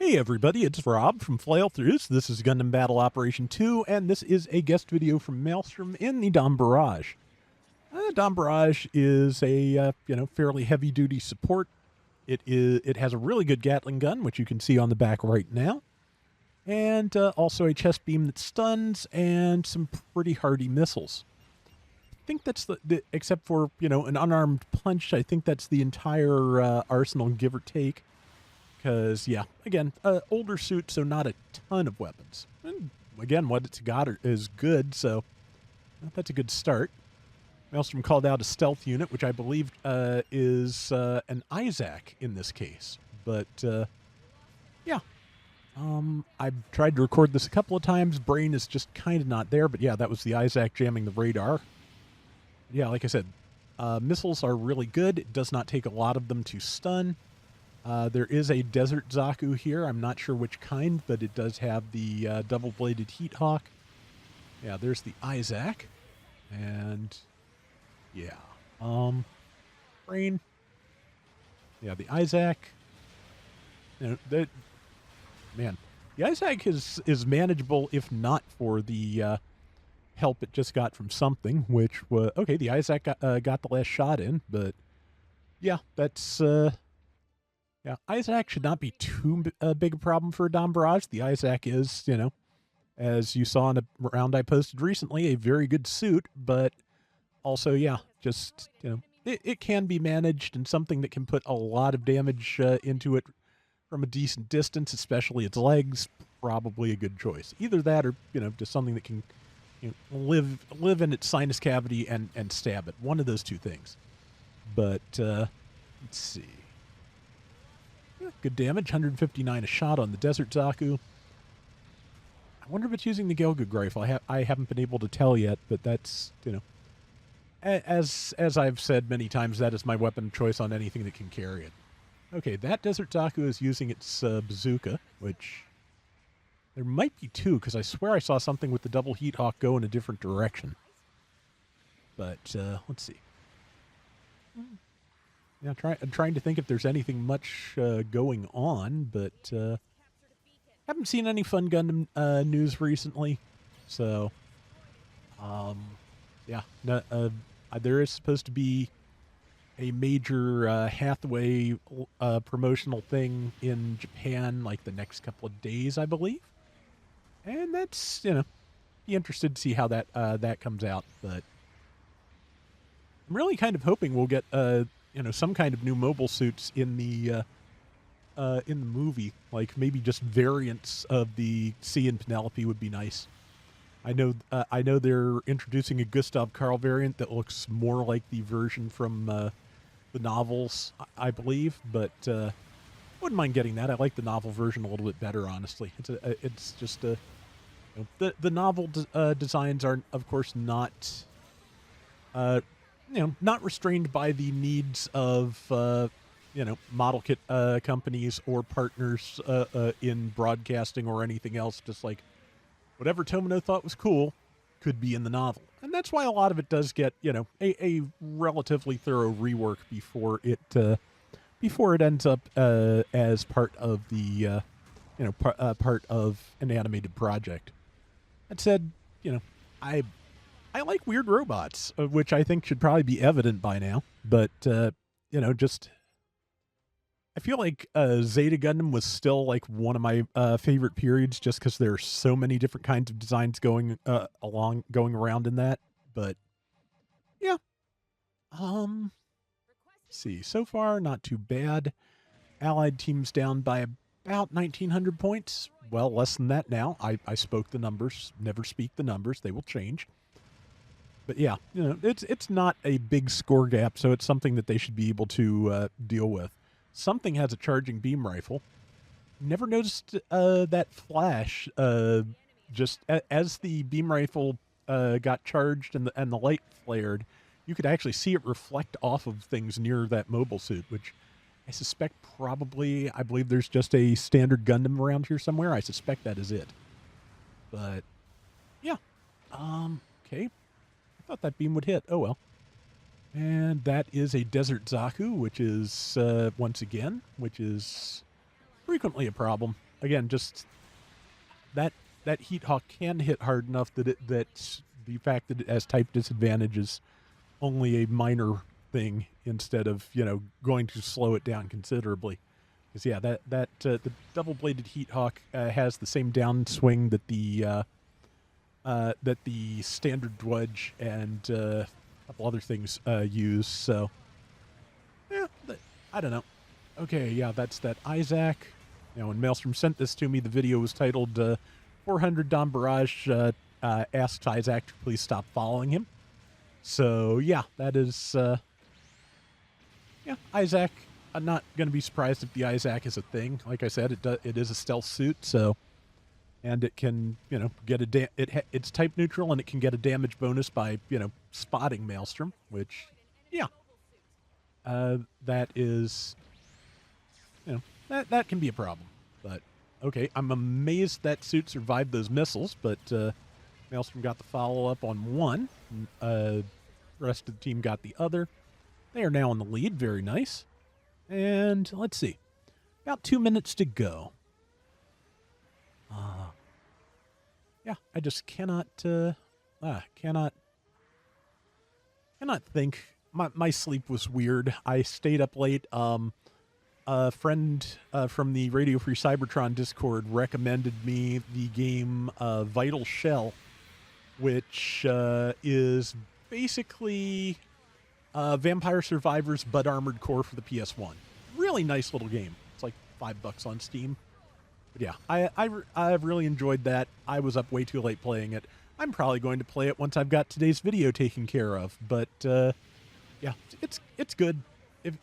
Hey everybody, it's Rob from Flailthroughs. This is Gundam Battle Operation 2, and this is a guest video from Maelstrom in the Dom Barrage. Dom Barrage is a fairly heavy-duty support. It has a really good Gatling gun, which you can see on the back right now, and also a chest beam that stuns and some pretty hardy missiles. I think that's the except for an unarmed punch. I think that's the entire arsenal, give or take. Because, yeah, again, older suit, so not a ton of weapons. And, again, what it's got is good, so that's a good start. Maelstrom called out a stealth unit, which I believe is an Eyezack in this case. But, yeah. I've tried to record this a couple of times. Brain is just kind of not there, but, yeah, that was the Eyezack jamming the radar. Yeah, like I said, missiles are really good. It does not take a lot of them to stun. There is a Desert Zaku here. I'm not sure which kind, but it does have the double-bladed Heat Hawk. Yeah, there's the Eyezack. And, yeah. Brain. Yeah, the Eyezack. The Eyezack is manageable if not for the help it just got from something, which was... Okay, the Eyezack got the last shot in, but, yeah, that's... Yeah, Eyezack should not be too big a problem for a Dom Barrage. The Eyezack is, as you saw in a round I posted recently, a very good suit, but also, yeah, just, it can be managed, and something that can put a lot of damage into it from a decent distance, especially its legs, probably a good choice. Either that or, just something that can live in its sinus cavity and stab it. One of those two things. But, let's see. Good damage, 159 a shot on the Desert Zaku. I wonder if it's using the Gelgug rifle. I haven't been able to tell yet, but that's, as I've said many times, that is my weapon of choice on anything that can carry it. Okay, that Desert Zaku is using its bazooka, which there might be two, because I swear I saw something with the double Heat Hawk go in a different direction. But, let's see. Yeah, I'm trying to think if there's anything much going on, but haven't seen any Fun Gundam news recently. So, yeah, there is supposed to be a major Hathaway promotional thing in Japan, like the next couple of days, I believe. And that's, be interested to see how that comes out. But I'm really kind of hoping we'll get some kind of new mobile suits in the movie, like maybe just variants of the C and Penelope would be nice. I know they're introducing a Gustav Karl variant that looks more like the version from the novels, I believe, but wouldn't mind getting that. I like the novel version a little bit better, honestly. It's just the novel designs are, of course, not. Not restrained by the needs of, model kit companies or partners in broadcasting or anything else. Just like whatever Tomino thought was cool could be in the novel. And that's why a lot of it does get, a relatively thorough rework before it ends up as part of the, part of an animated project. That said, I like weird robots, which I think should probably be evident by now. But, just... I feel like Zeta Gundam was still, like, one of my favorite periods just because there are so many different kinds of designs going around in that. But, yeah. Let's see. So far, not too bad. Allied team's down by about 1,900 points. Well, less than that now. I spoke the numbers. Never speak the numbers. They will change. But yeah, it's not a big score gap, so it's something that they should be able to deal with. Something has a charging beam rifle. Never noticed that flash. Just as the beam rifle got charged and the light flared, you could actually see it reflect off of things near that mobile suit, which I suspect probably, I believe there's just a standard Gundam around here somewhere. I suspect that is it. But yeah, okay. Thought that beam would hit. Oh, well. And that is a Desert Zaku, which is, once again, frequently a problem. again, just that Heat Hawk can hit hard enough that the fact that it has type disadvantage is only a minor thing instead of going to slow it down considerably. Because yeah, that the double bladed Heat Hawk has the same downswing that the standard Dwudge and a couple other things use. So yeah, I don't know. Okay, yeah, that's that Eyezack. When Maelstrom sent this to me, the video was titled 400 Dom Barrage asks Eyezack to please stop following him. So, yeah, that is, Eyezack. I'm not going to be surprised if the Eyezack is a thing. Like I said, it is a stealth suit, so, and it can, get it's type neutral, and it can get a damage bonus by, spotting Maelstrom, which, yeah, that is, that can be a problem. But okay, I'm amazed that suit survived those missiles, but Maelstrom got the follow-up on one. The rest of the team got the other. They are now in the lead. Very nice. And let's see. About 2 minutes to go. Yeah, I just cannot think. My sleep was weird. I stayed up late. A friend from the Radio Free Cybertron Discord recommended me the game Vital Shell, which is basically Vampire Survivors but Armored Core for the PS1. Really nice little game. It's like $5 on Steam. But yeah, I've really enjoyed that. I was up way too late playing it. I'm probably going to play it once I've got today's video taken care of. But yeah, it's good.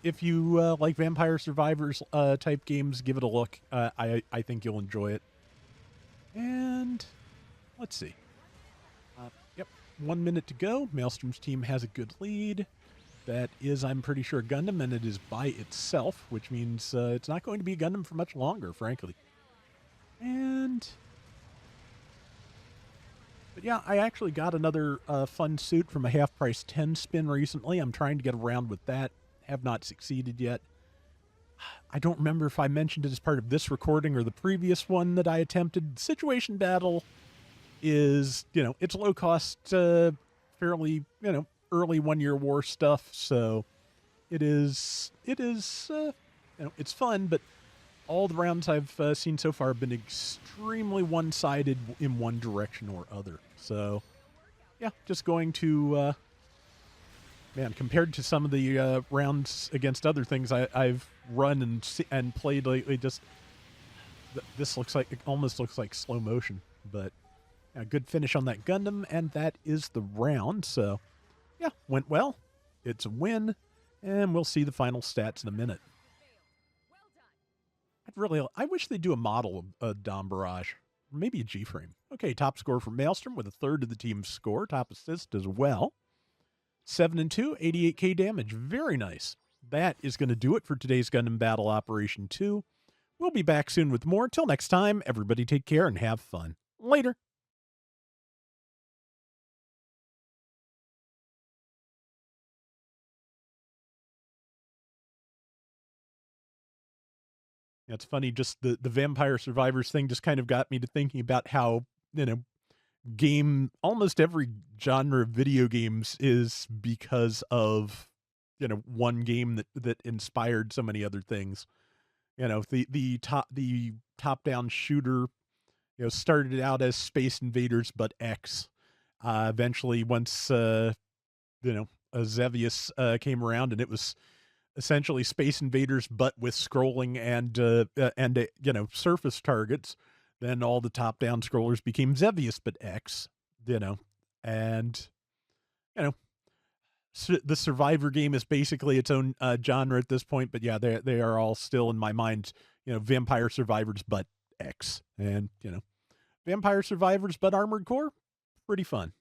If you like Vampire Survivors type games, give it a look. I think you'll enjoy it. And let's see. Yep, 1 minute to go. Maelstrom's team has a good lead. That is, I'm pretty sure, Gundam, and it is by itself, which means it's not going to be a Gundam for much longer, frankly. But yeah, I actually got another fun suit from a half-price 10 spin recently. I'm trying to get around with that. Have not succeeded yet. I don't remember if I mentioned it as part of this recording or the previous one that I attempted. Situation Battle is, it's low cost, fairly, early 1 Year War stuff. So it is, it's fun, but all the rounds I've seen so far have been extremely one-sided in one direction or other. So yeah, just going to, man, compared to some of the rounds against other things I've run and played lately, just this almost looks like slow motion. But a good finish on that Gundam, and that is the round. So yeah, went well. It's a win, and we'll see the final stats in a minute. I wish they'd do a model of Dom Barrage, maybe a G-frame. Okay, top score for Maelstrom with a third of the team's score. Top assist as well. 7-2, 88k damage. Very nice. That is going to do it for today's Gundam Battle Operation 2. We'll be back soon with more. Till next time, everybody take care and have fun. Later. It's funny, just the Vampire Survivors thing just kind of got me to thinking about how, almost every genre of video games is because of, one game that inspired so many other things. The top-down shooter, started out as Space Invaders, but X. Eventually, once, Xevious came around, and it was essentially Space Invaders, but with scrolling and surface targets. Then all the top-down scrollers became Xevious, but X. And the Survivor game is basically its own genre at this point. But yeah, they are all still in my mind. Vampire Survivors, but X, and Vampire Survivors, but Armored Core. Pretty fun.